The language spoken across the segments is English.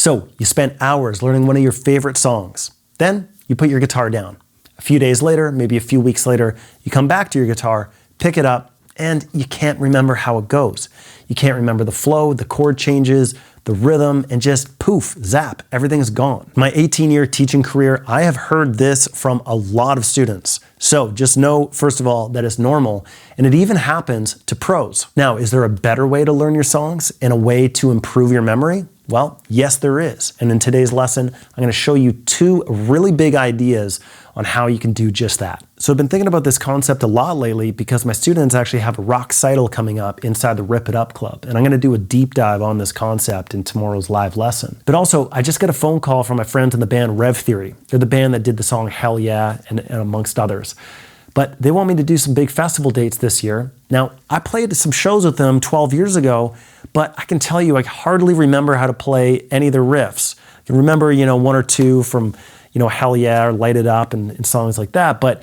So you spent hours learning one of your favorite songs. Then you put your guitar down. A few days later, maybe a few weeks later, you come back to your guitar, pick it up, and you can't remember how it goes. You can't remember the flow, the chord changes, the rhythm, and just poof, zap, everything's gone. My 18-year teaching career, I have heard this from a lot of students. So just know, first of all, that it's normal, and it even happens to pros. Now, is there a better way to learn your songs and a way to improve your memory? Well, yes, there is. And in today's lesson, I'm going to show you two really big ideas on how you can do just that. So I've been thinking about this concept a lot lately because my students actually have a recital coming up inside the Rip It Up Club. And I'm going to do a deep dive on this concept in tomorrow's live lesson. But also, I just got a phone call from my friends in the band Rev Theory. They're the band that did the song Hell Yeah and amongst others. But they want me to do some big festival dates this year. Now, I played some shows with them 12 years ago, but I can tell you I hardly remember how to play any of their riffs. I can remember, one or two from, Hell Yeah or Light It Up and songs like that, but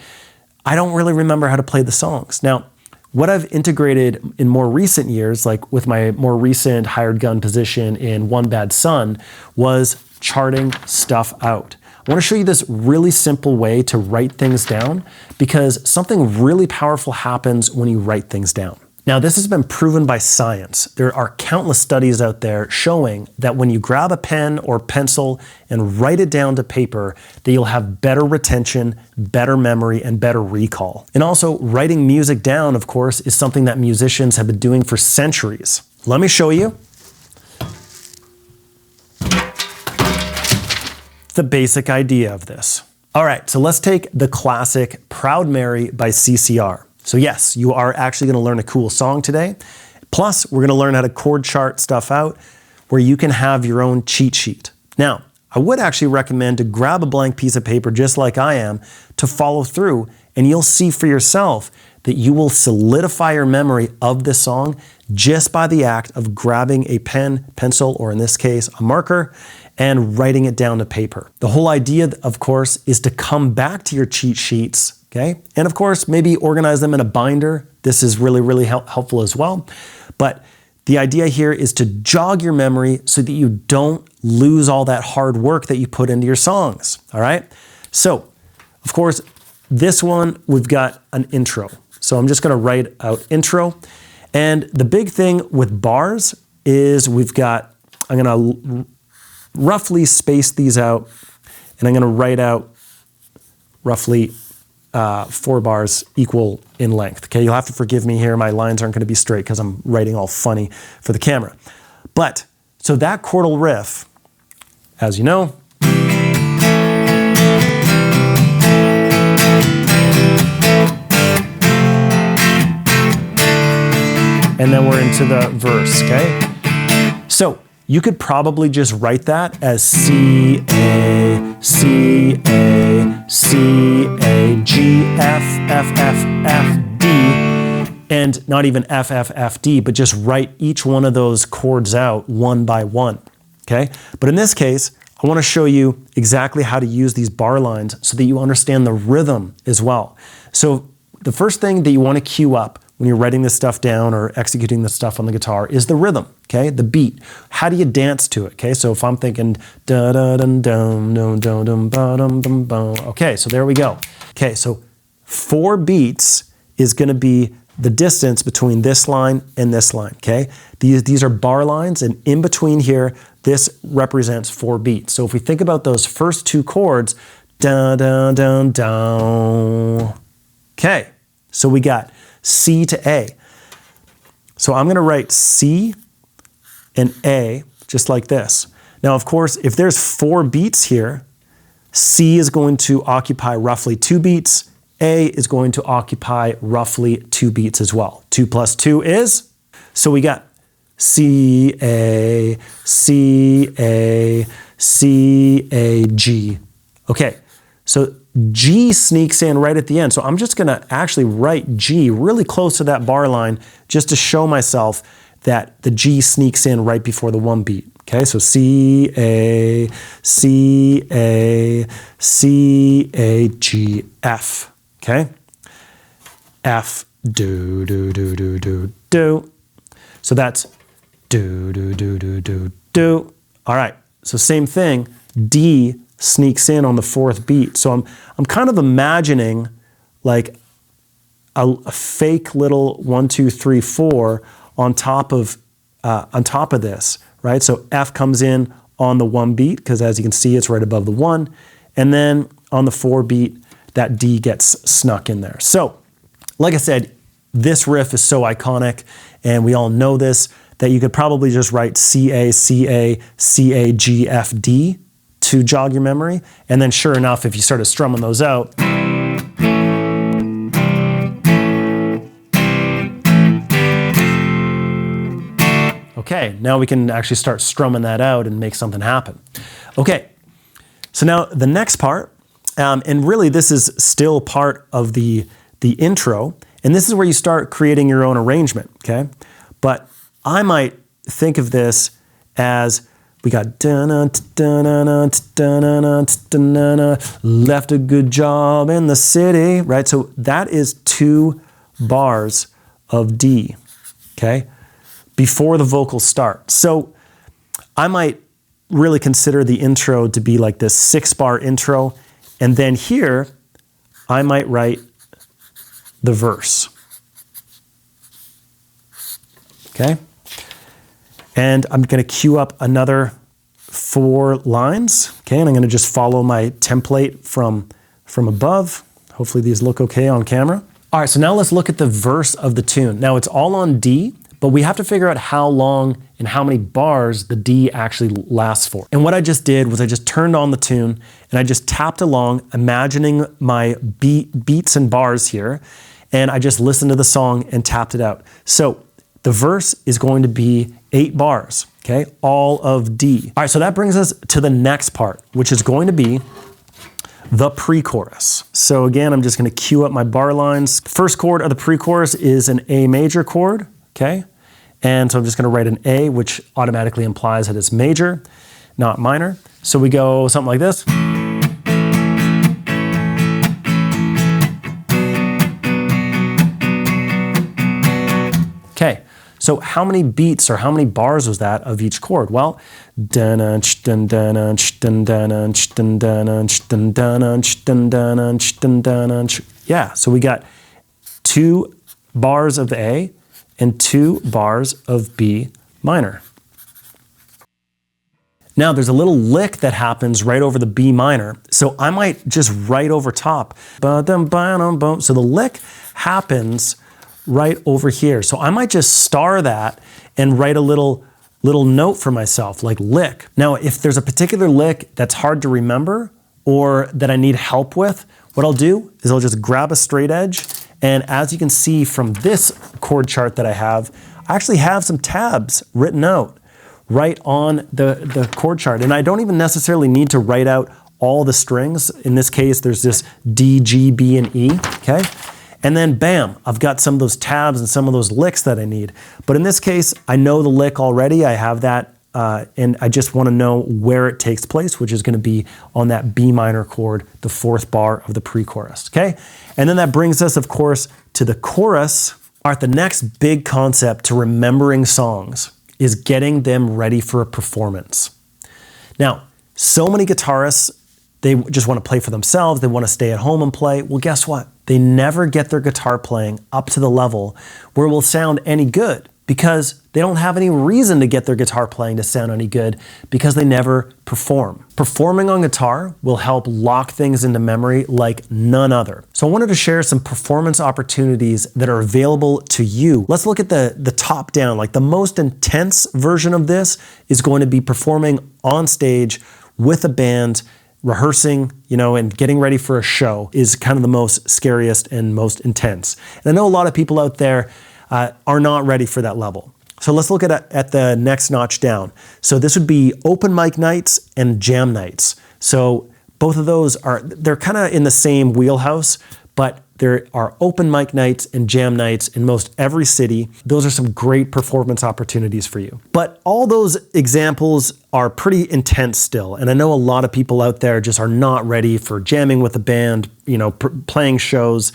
I don't really remember how to play the songs. Now, what I've integrated in more recent years, like with my more recent hired gun position in One Bad Son, was charting stuff out. I want to show you this really simple way to write things down because something really powerful happens when you write things down. Now, this has been proven by science. There are countless studies out there showing that when you grab a pen or pencil and write it down to paper, that you'll have better retention, better memory, and better recall. And also, writing music down, of course, is something that musicians have been doing for centuries. Let me show you the basic idea of this. All right, so let's take the classic Proud Mary by CCR. So yes, you are actually going to learn a cool song today. Plus, we're going to learn how to chord chart stuff out where you can have your own cheat sheet. Now, I would actually recommend to grab a blank piece of paper just like I am to follow through, and you'll see for yourself that you will solidify your memory of this song just by the act of grabbing a pen, pencil, or in this case, a marker, and writing it down to paper. The whole idea, of course, is to come back to your cheat sheets, okay? And of course, maybe organize them in a binder. This is really, really helpful as well. But the idea here is to jog your memory so that you don't lose all that hard work that you put into your songs, all right? So, of course, this one, we've got an intro. So I'm just gonna write out intro. And the big thing with bars is I'm gonna roughly space these out, and I'm gonna write out roughly 4 bars equal in length. Okay, you'll have to forgive me here. My lines aren't gonna be straight because I'm writing all funny for the camera. But, so that chordal riff, as you know, and then we're into the verse, okay? So you could probably just write that as C, A, C, A, C, A, G, F, F, F, F, D, and not even F, F, F, D, but just write each one of those chords out one by one, okay? But in this case, I wanna show you exactly how to use these bar lines so that you understand the rhythm as well. So the first thing that you wanna cue up when you're writing this stuff down or executing this stuff on the guitar is the rhythm, okay? The beat. How do you dance to it, okay? So if I'm thinking da da dum dum dum dum dum dum dum dum, okay, so there we go. Okay, so 4 beats is gonna be the distance between this line and this line, okay? These are bar lines, and in between here, this represents 4 beats. So if we think about those first 2 chords, da da da da, okay, so we got C to A. So I'm gonna write C and A just like this. Now, of course, if there's 4 beats here, C is going to occupy roughly 2 beats, A is going to occupy roughly 2 beats as well. 2 plus 2 is, so we got C, A, C, A, C, A, G. Okay, so G sneaks in right at the end. So I'm just gonna actually write G really close to that bar line just to show myself that the G sneaks in right before the 1 beat. Okay, so C, A, C, A, C, A, G, F. Okay? F, do, do, do, do, do, do. So that's do, do, do, do, do, do. All right, So same thing, D sneaks in on the 4th beat. So I'm kind of imagining like a fake little 1, 2, 3, 4 on top of this, right? So F comes in on the 1 beat, because as you can see, it's right above the 1. And then on the 4 beat, that D gets snuck in there. So, like I said, this riff is so iconic, and we all know this, that you could probably just write C, A, C, A, C, A, G, F, D to jog your memory. And then sure enough, if you started strumming those out, okay, now we can actually start strumming that out and make something happen. Okay, so now the next part, and really this is still part of the intro, and this is where you start creating your own arrangement, okay? But I might think of this as we got left a good job in the city, right? So that is 2 bars of D, okay? Before the vocals start. So I might really consider the intro to be like this 6-bar intro, and then here I might write the verse. Okay? And I'm going to cue up another 4 lines, okay? And I'm going to just follow my template from above. Hopefully these look okay on camera. All right, so now let's look at the verse of the tune. Now it's all on D, but we have to figure out how long and how many bars the D actually lasts for. And what I just did was I just turned on the tune and I just tapped along, imagining my beats and bars here, and I just listened to the song and tapped it out. So the verse is going to be 8 bars, okay? All of D. All right, so that brings us to the next part, which is going to be the pre-chorus. So again, I'm just gonna cue up my bar lines. First chord of the pre-chorus is an A major chord, okay? And so I'm just gonna write an A, which automatically implies that it's major, not minor. So we go something like this. Okay, so how many beats or how many bars was that of each chord? Well, yeah, so we got 2 bars of A and 2 bars of B minor. Now there's a little lick that happens right over the B minor, so I might just write over top. So the lick happens right over here. So I might just star that and write a little note for myself, like lick. Now, if there's a particular lick that's hard to remember or that I need help with, what I'll do is I'll just grab a straight edge, and as you can see from this chord chart that I actually have some tabs written out right on the chord chart. And I don't even necessarily need to write out all the strings. In this case, there's this D, G, B, and E, okay? And then bam, I've got some of those tabs and some of those licks that I need. But in this case, I know the lick already. I have that, and I just want to know where it takes place, which is going to be on that B minor chord, the 4th bar of the pre-chorus, okay? And then that brings us, of course, to the chorus. All right, the next big concept to remembering songs is getting them ready for a performance. Now, so many guitarists, they just want to play for themselves. They want to stay at home and play. Well, guess what? They never get their guitar playing up to the level where it will sound any good, because they don't have any reason to get their guitar playing to sound any good, because they never perform. Performing on guitar will help lock things into memory like none other. So I wanted to share some performance opportunities that are available to you. Let's look at the top down. Like the most intense version of this is going to be performing on stage with a band. Rehearsing, and getting ready for a show is kind of the most scariest and most intense. And I know a lot of people out there are not ready for that level. So let's look at the next notch down. So this would be open mic nights and jam nights. So both of those they're kind of in the same wheelhouse, but there are open mic nights and jam nights in most every city. Those are some great performance opportunities for you. But all those examples are pretty intense still. And I know a lot of people out there just are not ready for jamming with a band, playing shows.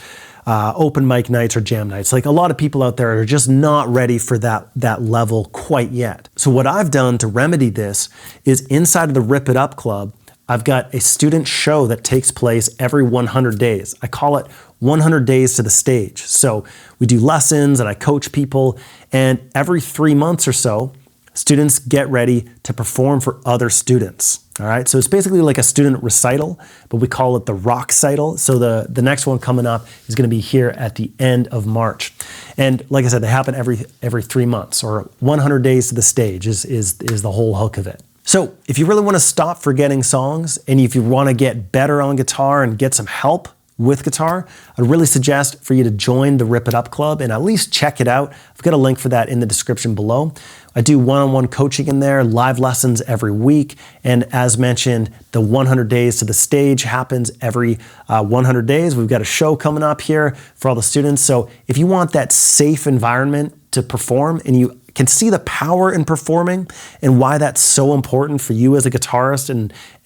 open mic nights or jam nights. Like a lot of people out there are just not ready for that level quite yet. So what I've done to remedy this is inside of the Rip It Up Club, I've got a student show that takes place every 100 days. I call it 100 days to the stage. So we do lessons and I coach people, and every 3 months or so, students get ready to perform for other students. All right, so it's basically like a student recital, but we call it the rock recital. So the next one coming up is going to be here at the end of March. And like I said, they happen every 3 months, or 100 days to the stage is the whole hook of it. So if you really want to stop forgetting songs, and if you want to get better on guitar and get some help with guitar, I'd really suggest for you to join the Rip It Up Club and at least check it out. I've got a link for that in the description below. I do one-on-one coaching in there, live lessons every week, and as mentioned, the 100 days to the stage happens every 100 days. We've got a show coming up here for all the students. So if you want that safe environment to perform, and you can see the power in performing and why that's so important for you as a guitarist,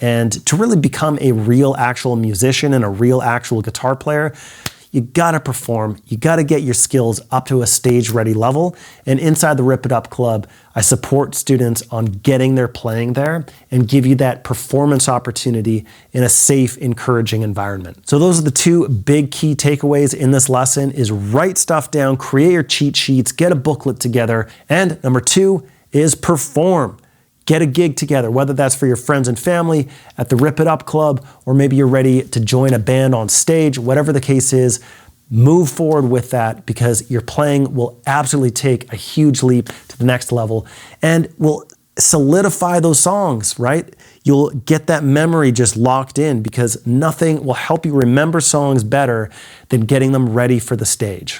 and to really become a real actual musician and a real actual guitar player, you gotta perform. You gotta get your skills up to a stage ready level. And inside the Rip It Up Club, I support students on getting their playing there and give you that performance opportunity in a safe, encouraging environment. So those are the two big key takeaways in this lesson: is write stuff down, create your cheat sheets, get a booklet together. And number 2 is perform. Get a gig together, whether that's for your friends and family at the Rip It Up Club, or maybe you're ready to join a band on stage. Whatever the case is, move forward with that, because your playing will absolutely take a huge leap to the next level and will solidify those songs, right? You'll get that memory just locked in, because nothing will help you remember songs better than getting them ready for the stage.